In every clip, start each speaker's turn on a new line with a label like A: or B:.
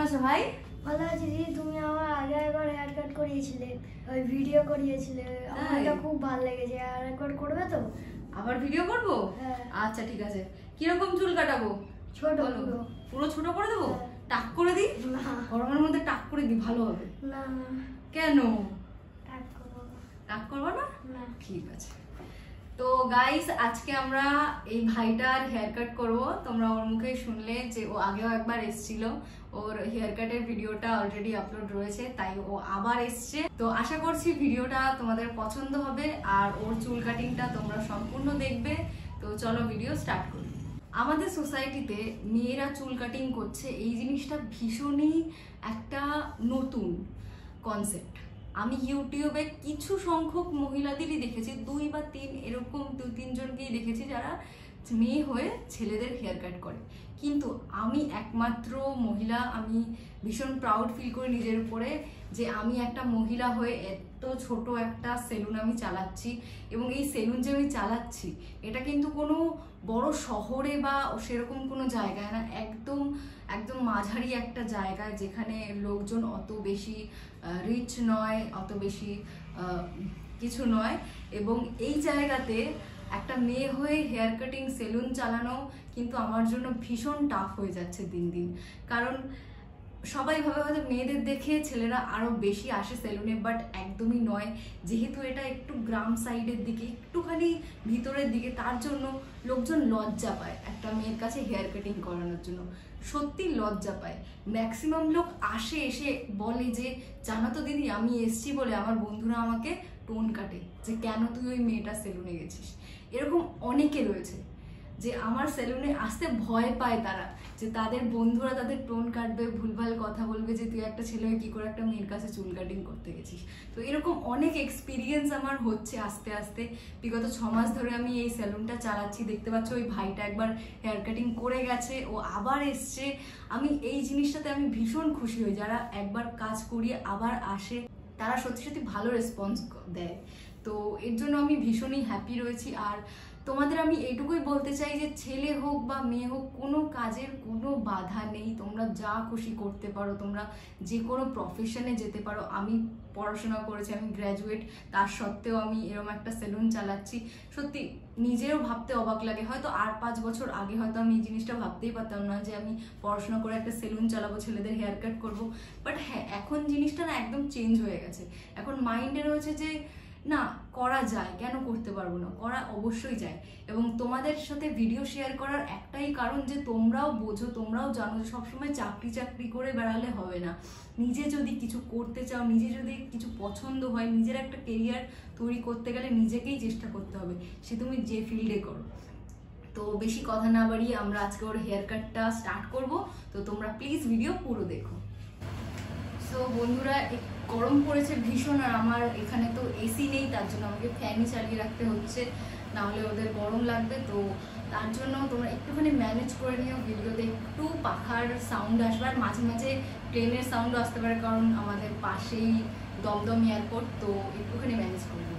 A: আছো ভাই?
B: ভালো আছি দিদি। তুমি আমার আগে একবার হেয়ার কাট করিয়েছিলে, ওই ভিডিও করিয়েছিলে, আমারটা খুব ভালো লেগেছে। আর একবার করবে তো?
A: আবার ভিডিও করবো? আচ্ছা ঠিক আছে। কিরকম চুল কাটাবো?
B: ছোট।
A: পুরো ছোট করে দেবো? টাক করে দিই?
B: না,
A: গরমের মধ্যে টাক করে দিই, ভালো হবে।
B: না
A: কেন?
B: টাক করবো না।
A: টাক করবো না?
B: না।
A: ঠিক আছে। তো গাইস, আজকে আমরা এই ভাইটার হেয়ার কাট করবো। তোমরা ওর মুখে শুনলে যে ও আগেও একবার এসেছিল, ওর হেয়ার কাটের ভিডিওটা অলরেডি আপলোড রয়েছে, তাই ও আবার এসছে। তো আশা করছি ভিডিওটা তোমাদের পছন্দ হবে আর ওর চুল কাটিংটা তোমরা সম্পূর্ণ দেখবে। তো চলো ভিডিও স্টার্ট করি। আমাদের সোসাইটিতে মেয়েরা চুল কাটিং করছে, এই জিনিসটা ভীষণই একটা নতুন কনসেপ্ট। আমি ইউটিউবে কিছু সংখ্যক মহিলাদেরই দেখেছি, 2 বা 3 এরকম 2-3 জনকেই দেখেছি যারা মেয়ে হয়ে ছেলেদের হেয়ার কাট করে। কিন্তু আমি একমাত্র মহিলা। আমি ভীষণ প্রাউড ফিল করি নিজের উপরে যে আমি একটা মহিলা হয়ে এত ছোট একটা সেলুন আমি চালাচ্ছি। এবং এই সেলুন যে আমি চালাচ্ছি এটা কিন্তু কোনো বড় শহরে বা সেরকম কোনো জায়গায় না, একদম একদম মাঝারি একটা জায়গায়, যেখানে লোকজন অত বেশি রিচ নয়, অত বেশি কিছু নয়। এবং এই জায়গাতে একটা মেয়ে হয়ে হেয়ার কাটিং সেলুন চালানো কিন্তু আমার জন্য ভীষণ টাফ হয়ে যাচ্ছে দিন দিন। কারণ সবাই ভাবে হয়তো মেয়েদের দেখে ছেলেরা আরো বেশি আসে সেলুনে, বাট একদমই নয়। যেহেতু এটা একটু গ্রাম সাইডের দিকে, একটুখানি ভিতরের দিকে, তার জন্য লোকজন লজ্জা পায় একটা মেয়ের কাছে হেয়ার কাটিং করানোর জন্য। সত্যি লজ্জা পায়। ম্যাক্সিমাম লোক আসে, এসে বলে যে জানো তো দিদি, আমি এসছি বলে আমার বন্ধুরা আমাকে টোন কাটে, যে কেন তুই ওই মেয়েটা সেলুনে গেছিস। এরকম অনেকে রয়েছে যে আমার সেলুনে আসতে ভয় পায় তারা, যে তাদের বন্ধুরা তাদের টোন কাটবে, ভুলভাল কথা বলবে যে তুই একটা ছেলে কি করে একটা মেয়ের কাছে চুল কাটিং করতে গেছিস। তো এরকম অনেক এক্সপিরিয়েন্স আমার হচ্ছে আস্তে আস্তে। বিগত 6 মাস ধরে আমি এই সেলুনটা চালাচ্ছি। দেখতে পাচ্ছ ওই ভাইটা একবার হেয়ার কাটিং করে গেছে, ও আবার এসছে। আমি এই জিনিসটাতে আমি ভীষণ খুশি হই, যারা একবার কাজ করিয়ে আবার আসে তারা সত্যি সত্যি ভালো রেসপন্স দেয়। তো এর জন্য আমি ভীষণই হ্যাপি রয়েছি। আর তোমাদের আমি এইটুকুই বলতে চাই যে ছেলে হোক বা মেয়ে হোক, কোনো কাজের কোনো বাধা নেই। তোমরা যা খুশি করতে পারো, তোমরা যে কোনো প্রফেশনে যেতে পারো। আমি পড়াশোনা করেছি, আমি গ্র্যাজুয়েট, তার সত্ত্বেও আমি এরকম একটা সেলুন চালাচ্ছি। সত্যি নিজেরও ভাবতে অবাক লাগে। হয়তো 8-5 বছর আগে হয়তো আমি এই জিনিসটা ভাবতেই পারতাম না যে আমি পড়াশোনা করে একটা সেলুন চালাবো, ছেলেদের হেয়ার কাট করবো। বাট হ্যাঁ, এখন জিনিসটা না একদম চেঞ্জ হয়ে গেছে। এখন মাইন্ডে রয়েছে যে না, করা যায়, কেন করতে পারবো না, করা অবশ্যই যায়। এবং তোমাদের সাথে ভিডিও শেয়ার করার একটাই কারণ যে তোমরাও বোঝো, তোমরাও জানো যে সবসময় চাকরি করে বেড়ালে হবে না। নিজে যদি কিছু করতে চাও, নিজে যদি কিছু পছন্দ হয়, নিজের একটা কেরিয়ার তৈরি করতে গেলে নিজেকেই চেষ্টা করতে হবে, সে তুমি যে ফিল্ডে করো। তো বেশি কথা না বাড়িয়ে আমরা আজকে ওর হেয়ার কাটটা স্টার্ট করব। তো তোমরা প্লিজ ভিডিও পুরো দেখো। সো বন্ধুরা, গরম পড়েছে ভীষণ, আর আমার এখানে তো এসি নেই, তার জন্য আমাকে ফ্যানই চালিয়ে রাখতে হচ্ছে, না হলে ওদের গরম লাগবে। তো তার জন্য তোমরা একটুখানি ম্যানেজ করে নিও। ভিডিওতে একটু পাখার সাউন্ড আসবে, আর মাঝে মাঝে ট্রেনের সাউন্ডও আসতে পারে, কারণ আমাদের পাশেই দমদম এয়ারপোর্ট। তো একটুখানি ম্যানেজ করে নিও।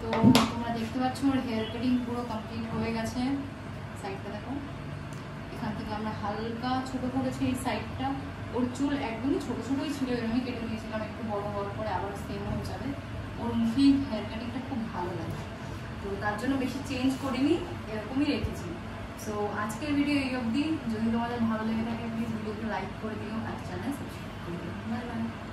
A: তো তোমরা দেখতে পাচ্ছ ওর হেয়ার কাটিং পুরো কমপ্লিট হয়ে গেছে। সাইডটা দেখো, এখান থেকে আমরা হালকা ছোট করেছি এই সাইডটা। ওর চুল একদমই ছোট ছোটই ছিল, এরকমই কেটে নিয়েছিলাম, একটু বড় হওয়ার পরে আবার সেম হয়ে যাবে। ওর মুখে হেয়ার কাটিংটা খুব ভালো লাগে, তো তার জন্য বেশি চেঞ্জ করিনি, এরকমই রেখেছি। সো আজকের ভিডিও এই অবধি। যদি তোমাদের ভালো লেগে থাকে প্লিজ ভিডিওকে লাইক করে দিও আর চ্যানেল সাবস্ক্রাইব করে দিও। Bye bye.